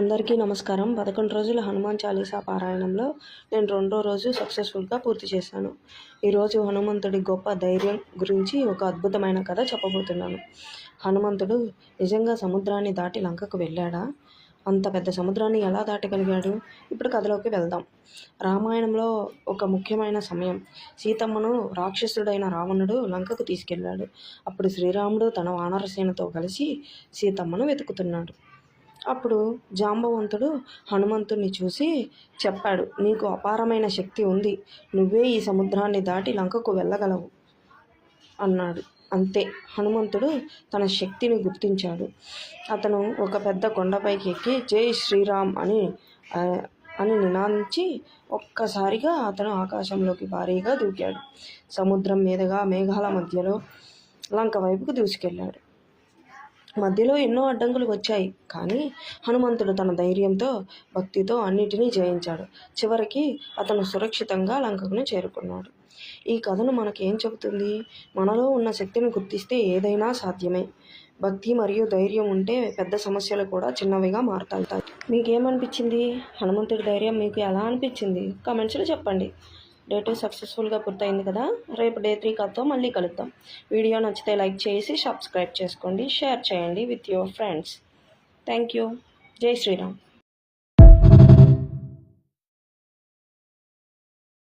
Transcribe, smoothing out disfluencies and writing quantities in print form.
అందరికీ నమస్కారం. 11 రోజుల హనుమాన్ చాలీసా పారాయణంలో నేను రెండో రోజు సక్సెస్ఫుల్గా పూర్తి చేశాను. ఈరోజు హనుమంతుడి గొప్ప ధైర్యం గురించి ఒక అద్భుతమైన కథ చెప్పబోతున్నాను. హనుమంతుడు నిజంగా సముద్రాన్ని దాటి లంకకు వెళ్ళాడా? అంత పెద్ద సముద్రాన్ని ఎలా దాటగలిగాడు? ఇప్పుడు కథలోకి వెళ్దాం. రామాయణంలో ఒక ముఖ్యమైన సమయం. సీతమ్మను రాక్షసుడైన రావణుడు లంకకు తీసుకెళ్లాడు. అప్పుడు శ్రీరాముడు తన వానరసేనతో కలిసి సీతమ్మను వెతుకుతున్నాడు. అప్పుడు జాంబవంతుడు హనుమంతుణ్ణి చూసి చెప్పాడు, నీకు అపారమైన శక్తి ఉంది, నువ్వే ఈ సముద్రాన్ని దాటి లంకకు వెళ్ళగలవు అన్నాడు. అంతే, హనుమంతుడు తన శక్తిని గుర్తించాడు. అతను ఒక పెద్ద కొండపైకి ఎక్కి జై శ్రీరామ్ అని నినాదించి ఒక్కసారిగా అతను ఆకాశంలోకి భారీగా దూకాడు. సముద్రం మీదుగా మేఘాల మధ్యలో లంక వైపుకు దూసుకెళ్ళాడు. మధ్యలో ఎన్నో అడ్డంకులు వచ్చాయి, కానీ హనుమంతుడు తన ధైర్యంతో, భక్తితో అన్నిటినీ జయించాడు. చివరికి అతను సురక్షితంగా లంకను చేరుకున్నాడు. ఈ కథను మనకేం చెబుతుంది? మనలో ఉన్న శక్తిని గుర్తిస్తే ఏదైనా సాధ్యమే. భక్తి మరియు ధైర్యం ఉంటే పెద్ద సమస్యలు కూడా చిన్నవిగా మారుతాయి. మీకేమనిపించింది? హనుమంతుడి ధైర్యం మీకు ఎలా అనిపించింది? కామెంట్స్లో చెప్పండి. డే 2 సక్సెస్ఫుల్గా పూర్తయింది కదా. రేపు డే 3 కథతో మళ్ళీ కలుద్దాం. వీడియో నచ్చితే లైక్ చేసి సబ్స్క్రైబ్ చేసుకోండి, షేర్ చేయండి with your friends. Thank you. జై శ్రీరామ్.